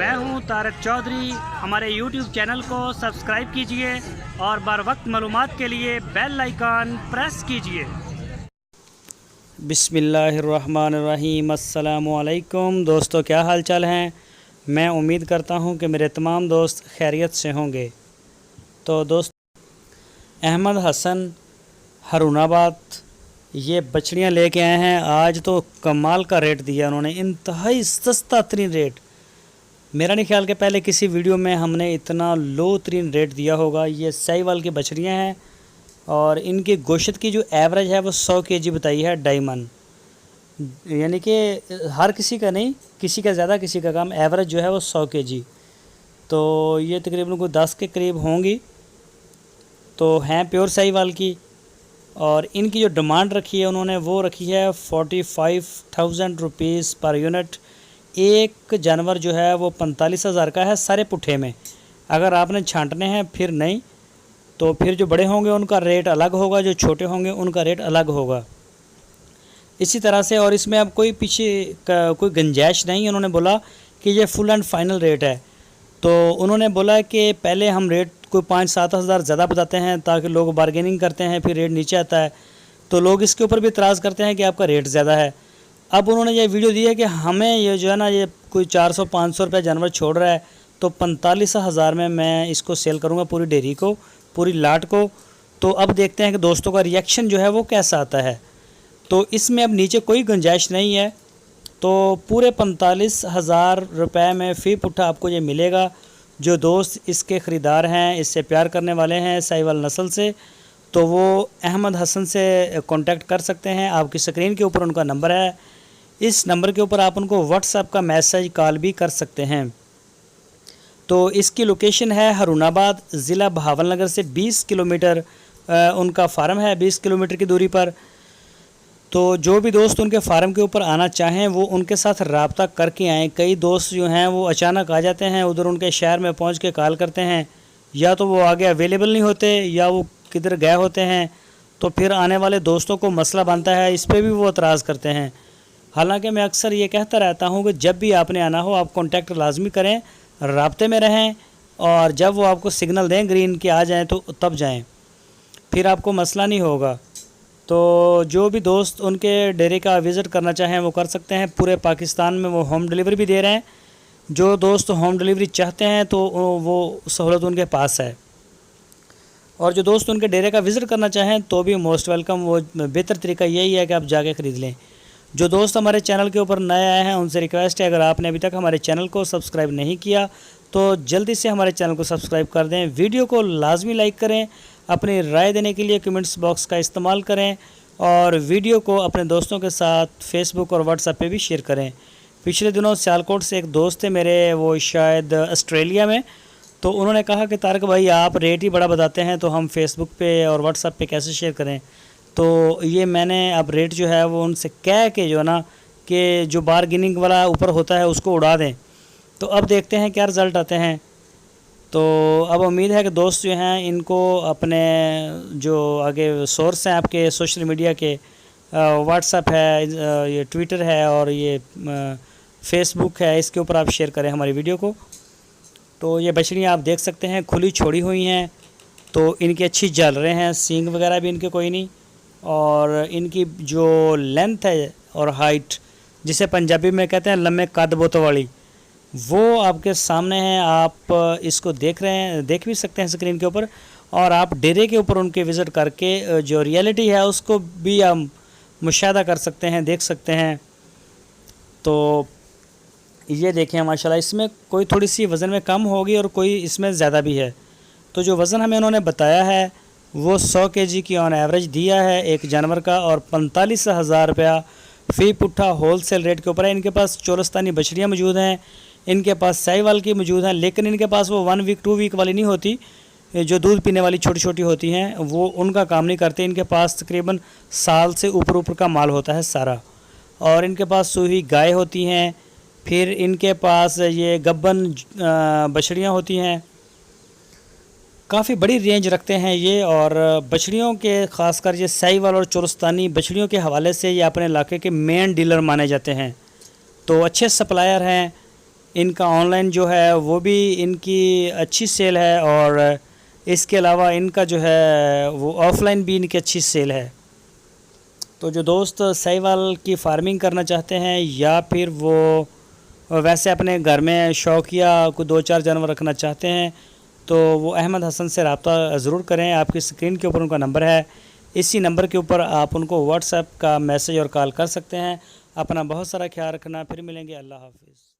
मैं हूं तारक चौधरी। हमारे YouTube चैनल को सब्सक्राइब कीजिए और बर वक्त मालूमात के लिए बेल आइकन प्रेस कीजिए। बिस्मिल्लाहिर्रहमानिर्रहीम। अस्सलामु अलैकुम दोस्तों, क्या हाल चाल हैं। मैं उम्मीद करता हूं कि मेरे तमाम दोस्त खैरियत से होंगे। तो दोस्त, अहमद हसन हरुणाबाद ये बछड़ियाँ लेके आए हैं। आज तो कमाल का रेट दिया उन्होंने, इंतहाई सस्ता तरीन रेट। मेरा नहीं ख्याल कि पहले किसी वीडियो में हमने इतना लो तरीन रेट दिया होगा। ये साहिवाल की बछड़ियाँ हैं और इनकी गोश्त की जो एवरेज है वो 100 kg बताई है डायमंड, यानी कि हर किसी का नहीं, किसी का ज़्यादा किसी का कम, एवरेज जो है वो 100 kg। तो ये तकरीबन कोई 10 के करीब होंगी। तो हैं प्योर साहिवाल की। और इनकी जो डिमांड रखी है उन्होंने वो रखी है 45,000 रुपीज़ पर यूनिट। एक जानवर जो है वो 45,000 का है सारे पुट्ठे में। अगर आपने छांटने हैं फिर नहीं, तो फिर जो बड़े होंगे उनका रेट अलग होगा, जो छोटे होंगे उनका रेट अलग होगा। इसी तरह से, और इसमें अब कोई पीछे का कोई गुंजाइश नहीं। उन्होंने बोला कि ये फुल एंड फाइनल रेट है। तो उन्होंने बोला कि पहले हम रेट कोई 5-7 हज़ार ज़्यादा बताते हैं ताकि लोग बार्गेनिंग करते हैं, फिर रेट नीचे आता है तो लोग इसके ऊपर भी इतराज़ करते हैं कि आपका रेट ज़्यादा है। अब उन्होंने ये वीडियो दी है कि हमें ये जो है ना, ये कोई 400-500 रुपये जानवर छोड़ रहा है, तो 45,000 में मैं इसको सेल करूँगा, पूरी डेयरी को, पूरी लाट को। तो अब देखते हैं कि दोस्तों का रिएक्शन जो है वो कैसा आता है। तो इसमें अब नीचे कोई गुंजाइश नहीं है। तो पूरे 45,000 रुपये में फ़ी पुट्ठा आपको ये मिलेगा। जो दोस्त इसके ख़रीदार हैं, इससे प्यार करने वाले हैं साहिवाल नस्ल से, तो वो अहमद हसन से कांटेक्ट कर सकते हैं। आपकी स्क्रीन के ऊपर उनका नंबर है। इस नंबर के ऊपर आप उनको व्हाट्सएप का मैसेज कॉल भी कर सकते हैं। तो इसकी लोकेशन है हरुणाबाद, ज़िला बहावलनगर से 20 किलोमीटर उनका फार्म है, 20 किलोमीटर की दूरी पर। तो जो भी दोस्त उनके फार्म के ऊपर आना चाहें वो उनके साथ रब्ता करके आएँ। कई दोस्त जो हैं वो अचानक आ जाते हैं, उधर उनके शहर में पहुंच के कॉल करते हैं, या तो वो आगे अवेलेबल नहीं होते या वो किधर गए होते हैं। तो फिर आने वाले दोस्तों को मसला बनता है, इस पर भी वो एतराज़ करते हैं। हालांकि मैं अक्सर ये कहता रहता हूँ कि जब भी आपने आना हो आप कॉन्टेक्ट लाजमी करें, राब्ते में रहें, और जब वो आपको सिग्नल दें ग्रीन के आ जाएँ तो तब जाएँ, फिर आपको मसला नहीं होगा। तो जो भी दोस्त उनके डेरे का विज़िट करना चाहें वो कर सकते हैं। पूरे पाकिस्तान में वो होम डिलीवरी भी दे रहे हैं। जो दोस्त होम डिलीवरी चाहते हैं तो वो सहूलत उनके पास है। और जो दोस्त उनके डेरे का विज़िट करना चाहें तो भी मोस्ट वेलकम। वो बेहतर तरीका यही है कि आप जाके ख़रीद लें। जो दोस्त हमारे चैनल के ऊपर नए आए हैं उनसे रिक्वेस्ट है, अगर आपने अभी तक हमारे चैनल को सब्सक्राइब नहीं किया तो जल्दी से हमारे चैनल को सब्सक्राइब कर दें। वीडियो को लाजमी लाइक करें। अपनी राय देने के लिए कमेंट्स बॉक्स का इस्तेमाल करें, और वीडियो को अपने दोस्तों के साथ फेसबुक और व्हाट्सएप पे भी शेयर करें। पिछले दिनों सियालकोट से एक दोस्त थे मेरे, वो शायद ऑस्ट्रेलिया में, तो उन्होंने कहा कि तारक भाई आप रेट ही बड़ा बताते हैं, तो हम फेसबुक पे और व्हाट्सएप पे कैसे शेयर करें। तो ये मैंने अब रेट जो है वो उनसे कह के जो है ना, कि जो बारगेनिंग वाला ऊपर होता है उसको उड़ा दें। तो अब देखते हैं क्या रिज़ल्ट आते हैं। तो अब उम्मीद है कि दोस्त जो हैं इनको अपने जो आगे सोर्स हैं आपके सोशल मीडिया के, व्हाट्सएप है, ये ट्विटर है और ये फेसबुक है, इसके ऊपर आप शेयर करें हमारी वीडियो को। तो ये बछड़ियाँ आप देख सकते हैं खुली छोड़ी हुई हैं। तो इनकी अच्छी झालरें हैं, सींग वगैरह भी इनके कोई नहीं, और इनकी जो लेंथ है और हाइट, जिसे पंजाबी में कहते हैं लम्बे कद बोतों वाली, वो आपके सामने है। आप इसको देख रहे हैं, देख भी सकते हैं स्क्रीन के ऊपर, और आप डेरे के ऊपर उनके विज़िट करके जो रियलिटी है उसको भी आप मुशाहिदा कर सकते हैं, देख सकते हैं। तो ये देखें माशाल्लाह, इसमें कोई थोड़ी सी वज़न में कम होगी और कोई इसमें ज़्यादा भी है। तो जो वज़न हमें उन्होंने बताया है वो 100 kg की ऑन एवरेज दिया है एक जानवर का, और 45,000 रुपया फ़ी पुट्ठा होल सेल रेट के ऊपर है। इनके पास चोरस्तानी बछड़ियाँ मौजूद हैं, इनके पास साहिवाल की मौजूद हैं, लेकिन इनके पास वो 1 वीक 2 वीक वाली नहीं होती, जो दूध पीने वाली छोटी छोटी होती हैं, वो उनका काम नहीं करते। इनके पास तकरीबन साल से ऊपर का माल होता है सारा। और इनके पास सूही गाय होती हैं, फिर इनके पास ये गब्बन बछड़ियाँ होती हैं। काफ़ी बड़ी रेंज रखते हैं ये। और बछड़ियों के ख़ासकर ये साहिवाल और चोरस्तानी बछड़ियों के हवाले से ये अपने इलाके के मेन डीलर माने जाते हैं। तो अच्छे सप्लायर हैं। ان کا آن لائن جو ہے وہ بھی ان کی اچھی سیل ہے، اور اس کے علاوہ ان کا جو ہے وہ آف لائن بھی ان کی اچھی سیل ہے۔ تو جو دوست سہیوال کی فارمنگ کرنا چاہتے ہیں یا پھر وہ ویسے اپنے گھر میں شوقیہ کوئی 2-4 جانور رکھنا چاہتے ہیں تو وہ احمد حسن سے رابطہ ضرور کریں۔ آپ کی اسکرین کے اوپر ان کا نمبر ہے، اسی نمبر کے اوپر آپ ان کو واٹس ایپ کا میسج اور کال کر سکتے ہیں۔ اپنا بہت سارا خیال رکھنا، پھر ملیں گے، اللہ حافظ۔